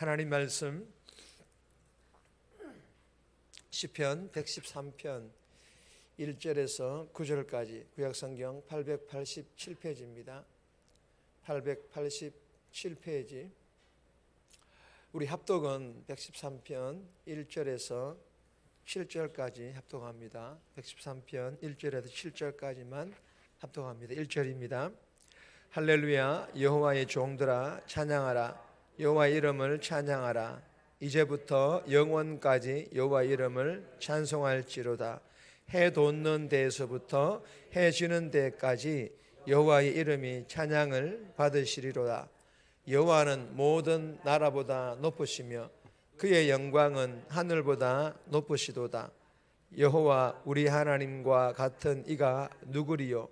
하나님 말씀 시편 113편 1절에서 9절까지 구약성경 887페이지입니다. 887페이지. 우리 합독은 113편 1절에서 7절까지 합독합니다. 113편 1절에서 7절까지만 합독합니다. 1절입니다. 할렐루야, 여호와의 종들아 찬양하라. 여호와의 이름을 찬양하라. 이제부터 영원까지 여호와의 이름을 찬송할지로다. 해 돋는 데에서부터 해 지는 데까지 여호와의 이름이 찬양을 받으시리로다. 여호와는 모든 나라보다 높으시며 그의 영광은 하늘보다 높으시도다. 여호와 우리 하나님과 같은 이가 누구리요?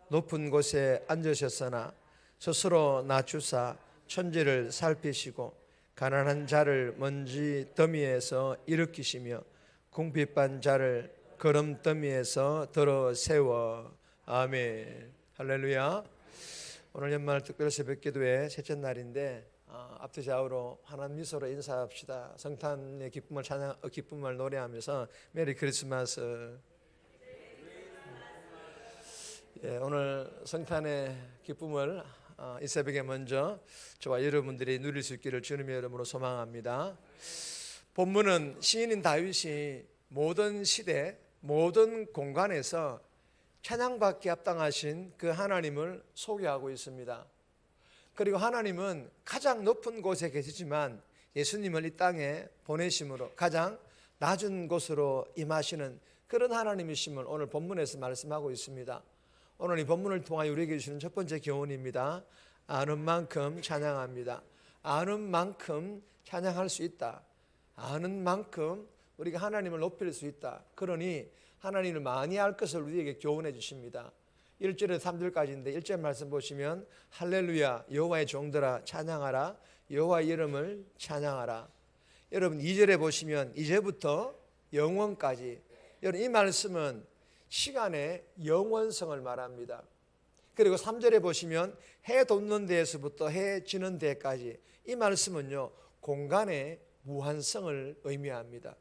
높은 곳에 앉으셨으나 스스로 낮추사 천지를 살피시고 가난한 자를 먼지 더미에서 일으키시며 궁핍한 자를 거름 더미에서 들어 세워. 아멘. 할렐루야. 오늘 연말 특별 새벽기도회 셋째 날인데 앞뒤 좌우로 환한 미소로 인사합시다. 성탄의 기쁨을 노래하면서 메리 크리스마스. 오늘 성탄의 기쁨을 이 새벽에 먼저 저와 여러분들이 누릴 수 있기를 주님의 이름으로 소망합니다. 본문은 시인인 다윗이 모든 시대 모든 공간에서 찬양받기 합당하신 그 하나님을 소개하고 있습니다. 그리고 하나님은 가장 높은 곳에 계시지만 예수님을 이 땅에 보내심으로 가장 낮은 곳으로 임하시는 그런 하나님이심을 오늘 본문에서 말씀하고 있습니다. 오늘 이 본문을 통하여 우리에게 주시는 첫 번째 교훈입니다. 아는 만큼 찬양합니다. 아는 만큼 찬양할 수 있다. 아는 만큼 우리가 하나님을 높일 수 있다. 그러니 하나님을 많이 알 것을 우리에게 교훈해 주십니다. 1절에서 3절까지인데 1절 말씀 보시면 할렐루야 여호와의 종들아 찬양하라. 여호와의 이름을 찬양하라. 여러분 2절에 보시면 이제부터 영원까지. 여러분 이 말씀은 시간의 영원성을 말합니다. 그리고 3절에 보시면 해 돋는 데에서부터 해 지는 데까지. 이 말씀은요 공간의 무한성을 의미합니다.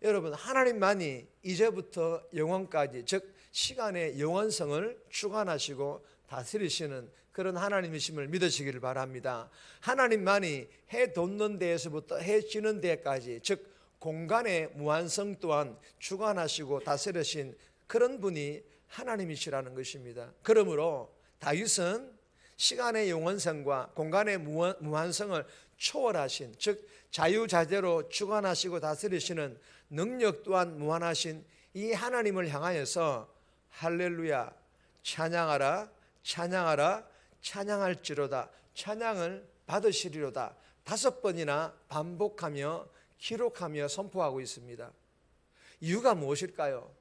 여러분 하나님만이 이제부터 영원까지 즉 시간의 영원성을 주관하시고 다스리시는 그런 하나님이심을 믿으시기를 바랍니다. 하나님만이 해 돋는 데에서부터 해 지는 데까지 즉 공간의 무한성 또한 주관하시고 다스리신 그런 분이 하나님이시라는 것입니다. 그러므로 다윗은 시간의 영원성과 공간의 무한성을 초월하신 즉 자유자재로 주관하시고 다스리시는 능력 또한 무한하신 이 하나님을 향하여서 할렐루야 찬양하라 찬양하라 찬양할지로다 찬양을 받으시리로다 5번이나 반복하며 기록하며 선포하고 있습니다. 이유가 무엇일까요?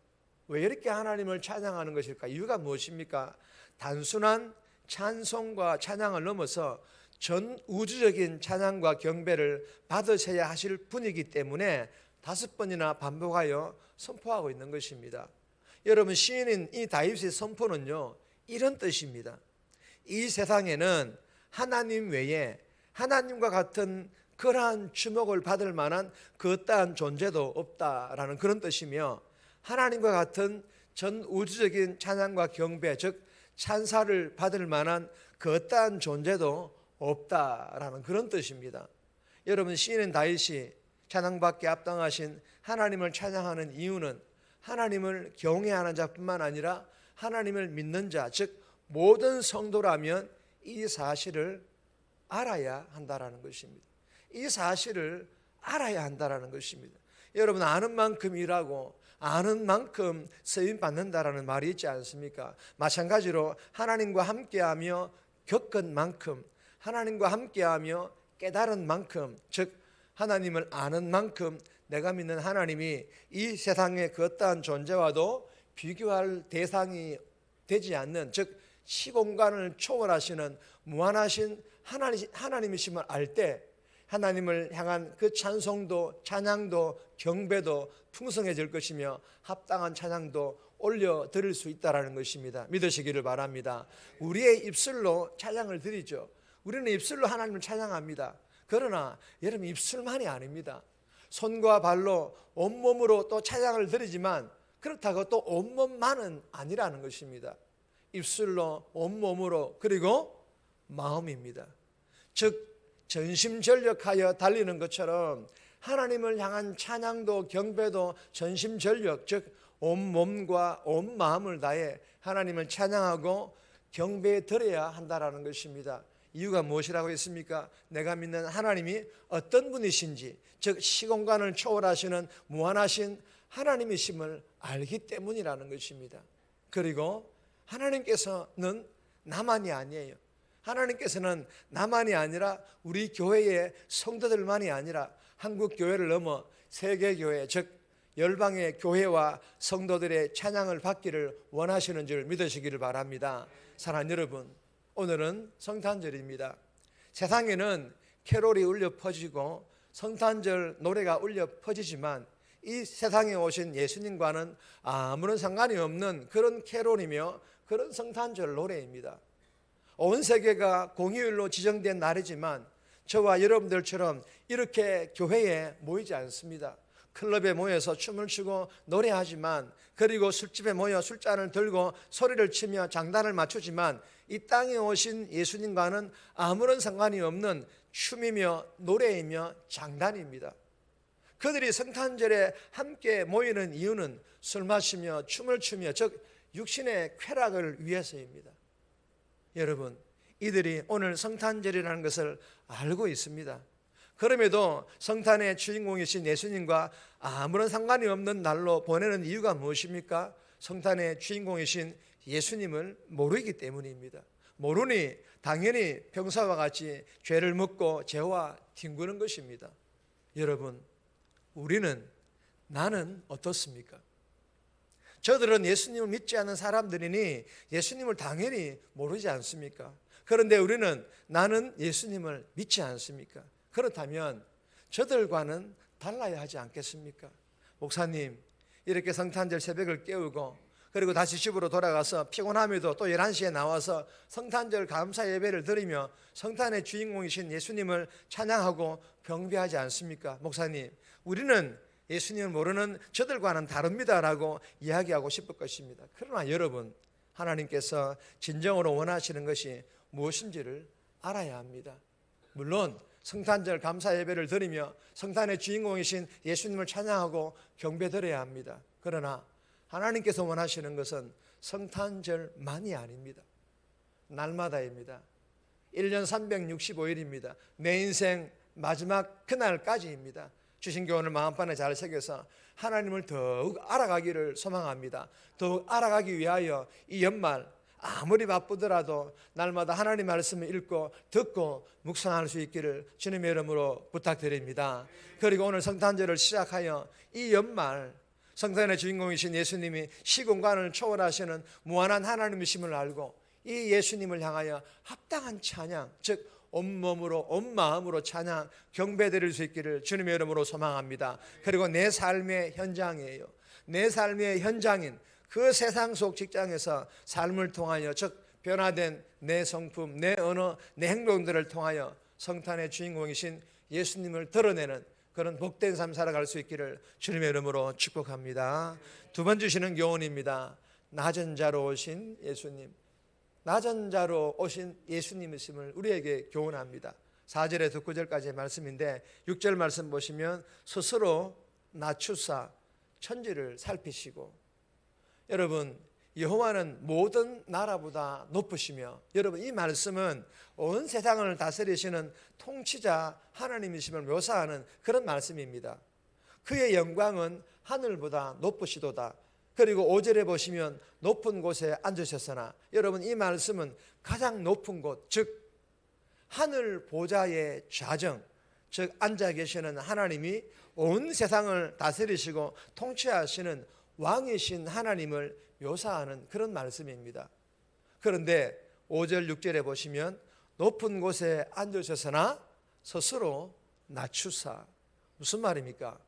왜 이렇게 하나님을 찬양하는 것일까? 이유가 무엇입니까? 단순한 찬송과 찬양을 넘어서 전 우주적인 찬양과 경배를 받으셔야 하실 분이기 때문에 5번이나 반복하여 선포하고 있는 것입니다. 여러분 시인인 이 다윗의 선포는요 이런 뜻입니다. 이 세상에는 하나님 외에 하나님과 같은 그러한 주목을 받을 만한 그 어떠한 존재도 없다라는 그런 뜻이며 하나님과 같은 전 우주적인 찬양과 경배 즉 찬사를 받을 만한 그 어떠한 존재도 없다라는 그런 뜻입니다. 여러분 시인인 다윗이 찬양받기에 합당하신 하나님을 찬양하는 이유는 하나님을 경외하는 자뿐만 아니라 하나님을 믿는 자 즉 모든 성도라면 이 사실을 알아야 한다라는 것입니다. 이 사실을 알아야 한다라는 것입니다. 여러분 아는 만큼 일하고 아는 만큼 쓰임 받는다라는 말이 있지 않습니까? 마찬가지로 하나님과 함께하며 겪은 만큼 하나님과 함께하며 깨달은 만큼 즉 하나님을 아는 만큼 내가 믿는 하나님이 이 세상의 그 어떠한 존재와도 비교할 대상이 되지 않는 즉 시공간을 초월하시는 무한하신 하나님이심을 알 때 하나님을 향한 그 찬송도 찬양도 경배도 풍성해질 것이며 합당한 찬양도 올려드릴 수 있다는 것입니다. 믿으시기를 바랍니다. 우리의 입술로 찬양을 드리죠. 우리는 입술로 하나님을 찬양합니다. 그러나 여러분, 입술만이 아닙니다. 손과 발로 온몸으로 또 찬양을 드리지만 그렇다고 또 온몸만은 아니라는 것입니다. 입술로, 온몸으로, 그리고 마음입니다. 즉 전심전력하여 달리는 것처럼 하나님을 향한 찬양도 경배도 전심전력, 즉 온몸과 온 마음을 다해 하나님을 찬양하고 경배해 드려야 한다라는 것입니다. 이유가 무엇이라고 했습니까? 내가 믿는 하나님이 어떤 분이신지, 즉 시공간을 초월하시는 무한하신 하나님이심을 알기 때문이라는 것입니다. 그리고 하나님께서는 나만이 아니에요. 하나님께서는 나만이 아니라 우리 교회의 성도들만이 아니라 한국 교회를 넘어 세계 교회, 즉 열방의 교회와 성도들의 찬양을 받기를 원하시는 줄 믿으시기를 바랍니다. 사랑하는 여러분, 오늘은 성탄절입니다. 세상에는 캐롤이 울려 퍼지고 성탄절 노래가 울려 퍼지지만 이 세상에 오신 예수님과는 아무런 상관이 없는 그런 캐롤이며 그런 성탄절 노래입니다. 온 세계가 공휴일로 지정된 날이지만 저와 여러분들처럼 이렇게 교회에 모이지 않습니다. 클럽에 모여서 춤을 추고 노래하지만, 그리고 술집에 모여 술잔을 들고 소리를 치며 장단을 맞추지만 이 땅에 오신 예수님과는 아무런 상관이 없는 춤이며 노래이며 장단입니다. 그들이 성탄절에 함께 모이는 이유는 술 마시며 춤을 추며, 즉 육신의 쾌락을 위해서입니다. 여러분, 이들이 오늘 성탄절이라는 것을 알고 있습니다. 그럼에도 성탄의 주인공이신 예수님과 아무런 상관이 없는 날로 보내는 이유가 무엇입니까? 성탄의 주인공이신 예수님을 모르기 때문입니다. 모르니 당연히 평소와 같이 죄를 묻고 죄와 뒹구는 것입니다. 여러분, 나는 어떻습니까? 저들은 예수님을 믿지 않는 사람들이니 예수님을 당연히 모르지 않습니까? 그런데 나는 예수님을 믿지 않습니까? 그렇다면 저들과는 달라야 하지 않겠습니까? 목사님, 이렇게 성탄절 새벽을 깨우고 그리고 다시 집으로 돌아가서 피곤함에도 또 11시에 나와서 성탄절 감사 예배를 드리며 성탄의 주인공이신 예수님을 찬양하고 경배하지 않습니까? 목사님, 우리는 예수님을 모르는 저들과는 다릅니다라고 이야기하고 싶을 것입니다. 그러나 여러분, 하나님께서 진정으로 원하시는 것이 무엇인지를 알아야 합니다. 물론 성탄절 감사 예배를 드리며 성탄의 주인공이신 예수님을 찬양하고 경배드려야 합니다. 그러나 하나님께서 원하시는 것은 성탄절만이 아닙니다. 날마다입니다. 1년 365일입니다. 내 인생 마지막 그날까지입니다. 주신 교훈을 마음판에 잘 새겨서 하나님을 더욱 알아가기를 소망합니다. 더욱 알아가기 위하여 이 연말 아무리 바쁘더라도 날마다 하나님 말씀을 읽고 듣고 묵상할 수 있기를 주님의 이름으로 부탁드립니다. 그리고 오늘 성탄절을 시작하여 이 연말 성탄의 주인공이신 예수님이 시공간을 초월하시는 무한한 하나님이심을 알고 이 예수님을 향하여 합당한 찬양, 즉 온몸으로 온 마음으로 찬양 경배드릴 수 있기를 주님의 이름으로 소망합니다. 그리고 내 삶의 현장이에요. 내 삶의 현장인 그 세상 속 직장에서 삶을 통하여, 즉 변화된 내 성품, 내 언어, 내 행동들을 통하여 성탄의 주인공이신 예수님을 드러내는 그런 복된 삶 살아갈 수 있기를 주님의 이름으로 축복합니다. 두 번 주시는 교훈입니다. 낮은 자로 오신 예수님, 낮은 자로 오신 예수님이심을 우리에게 교훈합니다. 4절에서 9절까지의 말씀인데 6절 말씀 보시면 스스로 낮추사 천지를 살피시고, 여러분, 여호와는 모든 나라보다 높으시며, 여러분, 이 말씀은 온 세상을 다스리시는 통치자 하나님이심을 묘사하는 그런 말씀입니다. 그의 영광은 하늘보다 높으시도다. 그리고 5절에 보시면 높은 곳에 앉으셨으나, 여러분, 이 말씀은 가장 높은 곳, 즉 하늘 보좌의 좌정, 즉 앉아 계시는 하나님이 온 세상을 다스리시고 통치하시는 왕이신 하나님을 묘사하는 그런 말씀입니다. 그런데 5절 6절에 보시면 높은 곳에 앉으셨으나 스스로 낮추사, 무슨 말입니까?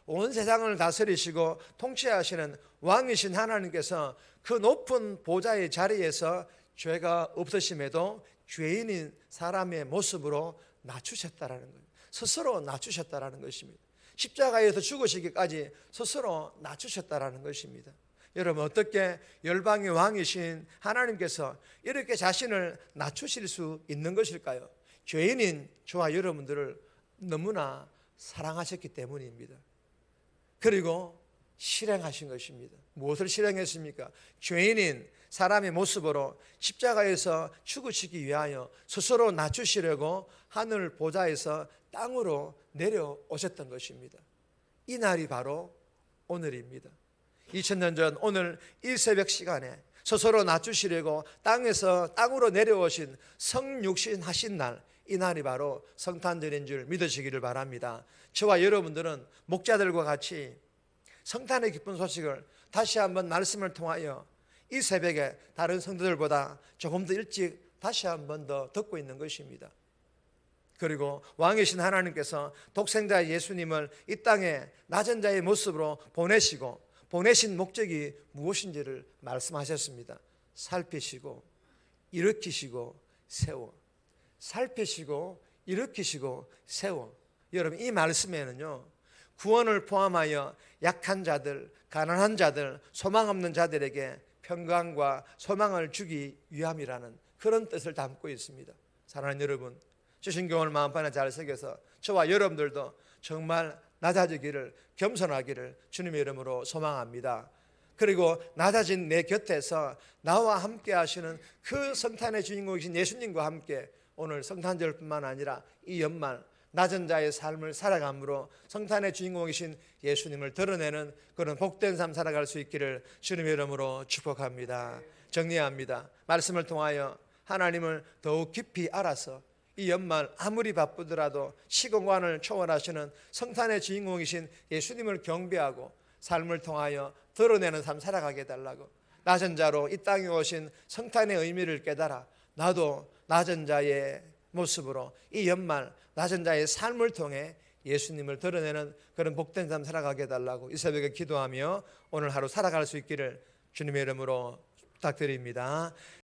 온 세상을 다스리시고 통치하시는 왕이신 하나님께서 그 높은 보좌의 자리에서 죄가 없으심에도 죄인인 사람의 모습으로 낮추셨다라는 거예요. 스스로 낮추셨다라는 것입니다. 십자가에서 죽으시기까지 스스로 낮추셨다라는 것입니다. 여러분, 어떻게 열방의 왕이신 하나님께서 이렇게 자신을 낮추실 수 있는 것일까요? 죄인인 저와 여러분들을 너무나 사랑하셨기 때문입니다. 그리고 실행하신 것입니다. 무엇을 실행했습니까? 죄인인 사람의 모습으로 십자가에서 죽으시기 위하여 스스로 낮추시려고 하늘 보좌에서 땅으로 내려오셨던 것입니다. 이 날이 바로 오늘입니다. 2000년 전 오늘 이 새벽 시간에 스스로 낮추시려고 땅에서 땅으로 내려오신 성육신 하신 날, 이 날이 바로 성탄절인 줄 믿으시기를 바랍니다. 저와 여러분들은 목자들과 같이 성탄의 기쁜 소식을 다시 한번 말씀을 통하여 이 새벽에 다른 성도들보다 조금 더 일찍 다시 한번 더 듣고 있는 것입니다. 그리고 왕이신 하나님께서 독생자 예수님을 이 땅에 낮은 자의 모습으로 보내시고 보내신 목적이 무엇인지를 말씀하셨습니다. 살피시고 일으키시고 세워. 살피시고 일으키시고 세워. 여러분, 이 말씀에는요, 구원을 포함하여 약한 자들, 가난한 자들, 소망 없는 자들에게 평강과 소망을 주기 위함이라는 그런 뜻을 담고 있습니다. 사랑하는 여러분, 주신 교훈을 마음판에 잘 새겨서 저와 여러분들도 정말 낮아지기를, 겸손하기를 주님의 이름으로 소망합니다. 그리고 낮아진 내 곁에서 나와 함께 하시는 그 성탄의 주인공이신 예수님과 함께 오늘 성탄절뿐만 아니라 이 연말 낮은 자의 삶을 살아감으로 성탄의 주인공이신 예수님을 드러내는 그런 복된 삶 살아갈 수 있기를 주님의 이름으로 축복합니다. 정리합니다. 말씀을 통하여 하나님을 더욱 깊이 알아서 이 연말 아무리 바쁘더라도 시공간을 초월하시는 성탄의 주인공이신 예수님을 경배하고 삶을 통하여 드러내는 삶 살아가게 해달라고, 낮은 자로 이 땅에 오신 성탄의 의미를 깨달아 나도 낮은 자의 모습으로 이 연말 낮은 자의 삶을 통해 예수님을 드러내는 그런 복된 삶 살아가게 해달라고 이 새벽에 기도하며 오늘 하루 살아갈 수 있기를 주님의 이름으로 부탁드립니다.